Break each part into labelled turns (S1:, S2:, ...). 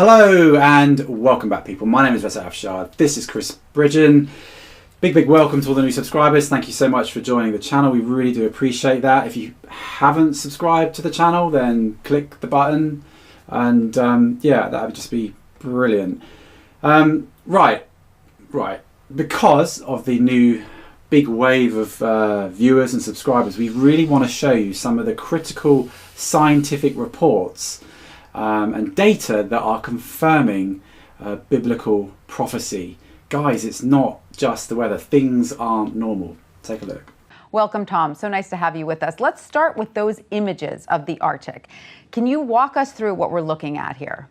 S1: Hello and welcome back, people. My name is Vesa Afshar. This is Chris Bridgen. Big welcome to all the new subscribers. Thank you so much for joining the channel. We really do appreciate that. If you haven't subscribed to the channel, then click the button and yeah, that would just be brilliant. Right. Because of the new big wave of viewers and subscribers, we really want to show you some of the critical scientific reports and data that are confirming biblical prophecy. Guys, it's not just the weather. Things aren't normal. Take a look.
S2: Welcome, Tom. So nice to have you with us. Let's start with those images of the Arctic. Can you walk us through what we're looking at here?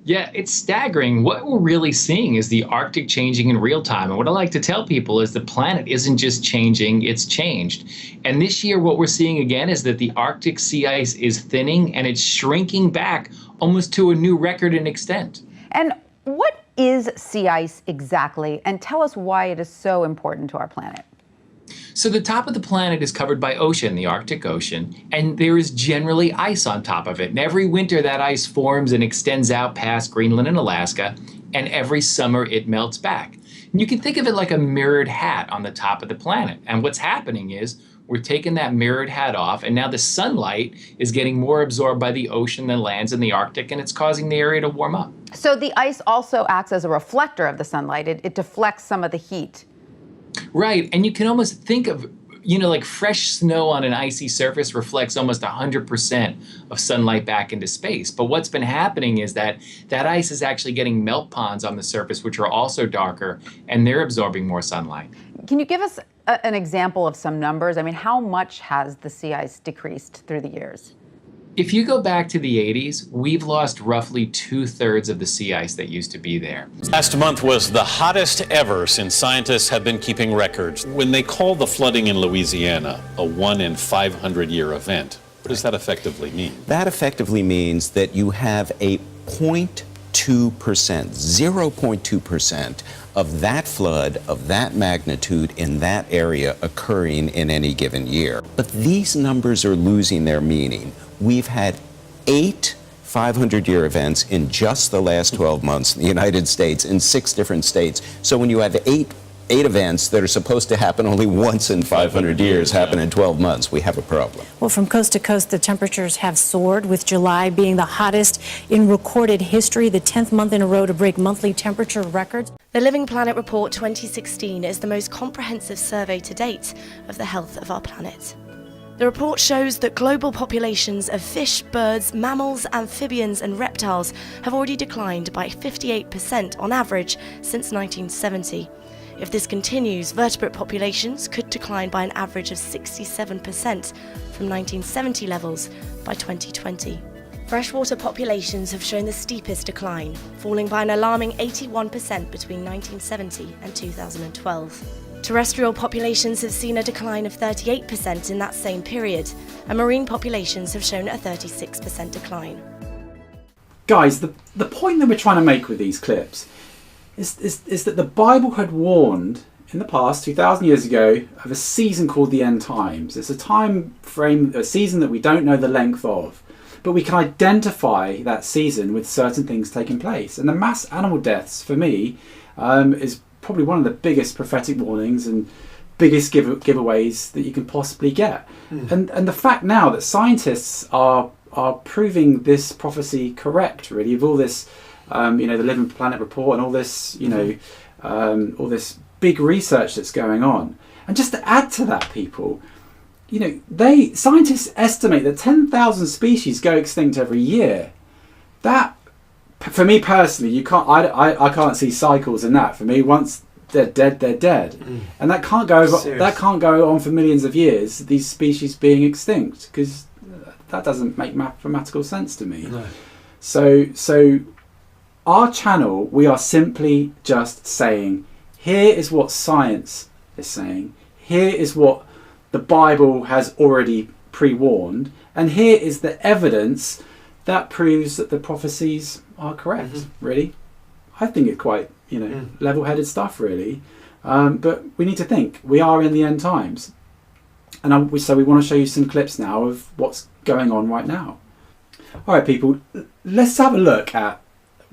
S3: Yeah, it's staggering. What we're really seeing is the Arctic changing in real time. And what I like to tell people is the planet isn't just changing, it's changed. And this year, what we're seeing again is that the Arctic sea ice is thinning and it's shrinking back almost to a new record in extent.
S2: And what is sea ice exactly? And tell us why it is so important to our planet.
S3: So the top of the planet is covered by ocean, the Arctic Ocean, and there is generally ice on top of it. And every winter that ice forms and extends out past Greenland and Alaska, and every summer it melts back. And you can think of it like a mirrored hat on the top of the planet. And what's happening is we're taking that mirrored hat off, and now the sunlight is getting more absorbed by the ocean than lands in the Arctic, and it's causing the area to warm up.
S2: So the ice also acts as a reflector of the sunlight. It deflects some of the heat.
S3: Right, and you can almost think of, like fresh snow on an icy surface reflects almost 100% of sunlight back into space. But what's been happening is that ice is actually getting melt ponds on the surface, which are also darker, and they're absorbing more sunlight.
S2: Can you give us an example of some numbers? I mean, how much has the sea ice decreased through the years?
S3: If you go back to the 80s, we've lost roughly 2/3 of the sea ice that used to be there.
S4: Last month was the hottest ever since scientists have been keeping records. When they call the flooding in Louisiana a 1 in 500 year event, what does that effectively mean?
S5: That effectively means that you have a 0.2%, 0.2% of that flood, of that magnitude in that area occurring in any given year. But these numbers are losing their meaning. We've had 8 500-year events in just the last 12 months in the United States in 6 different states. So when you have eight events that are supposed to happen only once in 500 years happen in 12 months, we have a problem.
S6: Well, from coast to coast, the temperatures have soared, with July being the hottest in recorded history, the 10th month in a row to break monthly temperature records.
S7: The Living Planet Report 2016 is the most comprehensive survey to date of the health of our planet. The report shows that global populations of fish, birds, mammals, amphibians and reptiles have already declined by 58% on average since 1970. If this continues, vertebrate populations could decline by an average of 67% from 1970 levels by 2020. Freshwater populations have shown the steepest decline, falling by an alarming 81% between 1970 and 2012. Terrestrial populations have seen a decline of 38% in that same period, and marine populations have shown a 36% decline.
S1: Guys, the point that we're trying to make with these clips is that the Bible had warned in the past, 2,000 years ago, of a season called the end times. It's a time frame, a season that we don't know the length of, but we can identify that season with certain things taking place. And the mass animal deaths, for me, is probably one of the biggest prophetic warnings and biggest giveaways that you can possibly get. And the fact now that scientists are proving this prophecy correct, really, of all this, the Living Planet Report and all this, all this big research that's going on. And just to add to that, people, scientists estimate that 10,000 species go extinct every year. That, for me personally, I can't see cycles in that. For me, once they're dead, they're dead, and that can't go on for millions of years. These species being extinct, because that doesn't make mathematical sense to me. No. So our channel, we are simply just saying, here is what science is saying. Here is what the Bible has already pre-warned, and here is the evidence that proves that the prophecies are correct. Really, I think it's quite level-headed stuff, really. But we need to think we are in the end times, and so we want to show you some clips now of what's going on right now. All right, people, let's have a look at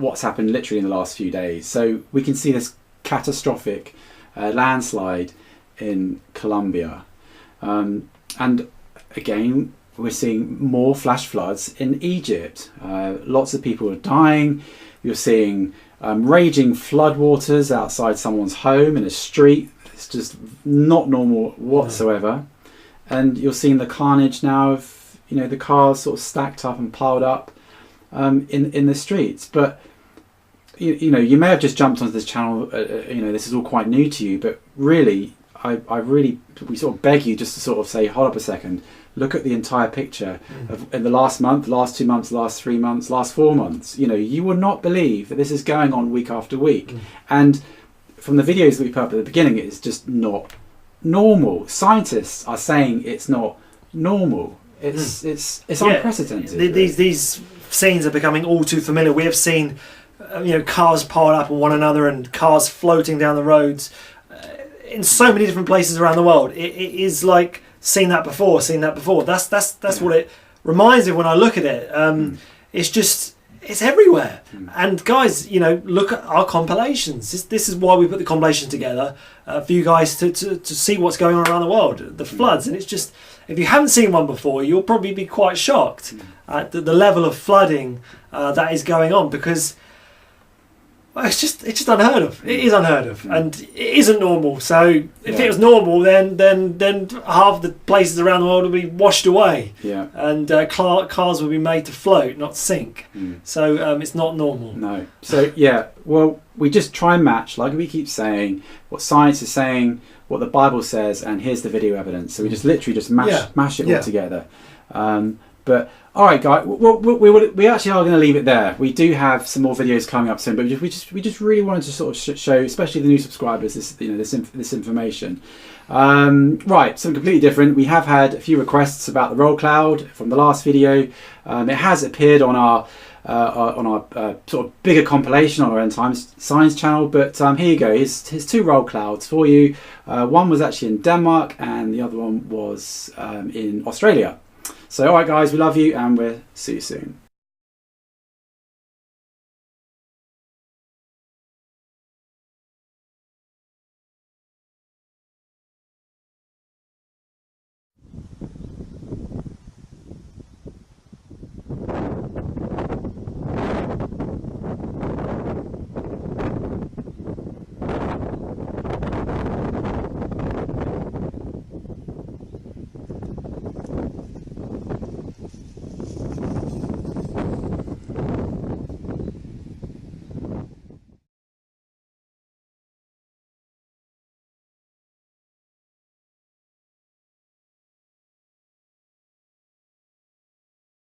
S1: what's happened literally in the last few days. So we can see this catastrophic landslide in Colombia, and again we're seeing more flash floods in Egypt. Lots of people are dying. You're seeing raging floodwaters outside someone's home in a street. It's just not normal whatsoever. And you're seeing the carnage now of, you know, the cars sort of stacked up and piled up in the streets. But you know, you may have just jumped onto this channel. You know, this is all quite new to you, but really, we sort of beg you just to sort of say, hold up a second, look at the entire picture of in the last month, last 2 months, last 3 months, last 4 months. You know, you will not believe that this is going on week after week. And from the videos that we put up at the beginning, it's just not normal. Scientists are saying it's not normal. It's unprecedented.
S8: These scenes are becoming all too familiar. We have seen cars piled up on one another and cars floating down the roads in so many different places around the world. It is like seen that before. That's what it reminds me of when I look at it. It's everywhere. And guys, look at our compilations. This is why we put the compilation together, for you guys to see what's going on around the world, the floods. And it's just, if you haven't seen one before, you'll probably be quite shocked at the level of flooding that is going on, because it's just unheard of. It is unheard of, and it isn't normal. So if it was normal, then half the places around the world would be washed away. And cars would be made to float, not sink. So it's not normal.
S1: No. So well, we just try and match, like we keep saying, what science is saying, what the Bible says, and here's the video evidence. So we just literally just mash it all together. But all right, guys, we actually are going to leave it there. We do have some more videos coming up soon, but we just really wanted to sort of show, especially the new subscribers, this information. Right, something completely different. We have had a few requests about the roll cloud from the last video. It has appeared on our sort of bigger compilation on our End Times Science channel, but here you go. Here's 2 roll clouds for you. One was actually in Denmark, and the other one was in Australia. So, all right, guys, we love you, and we'll see you soon.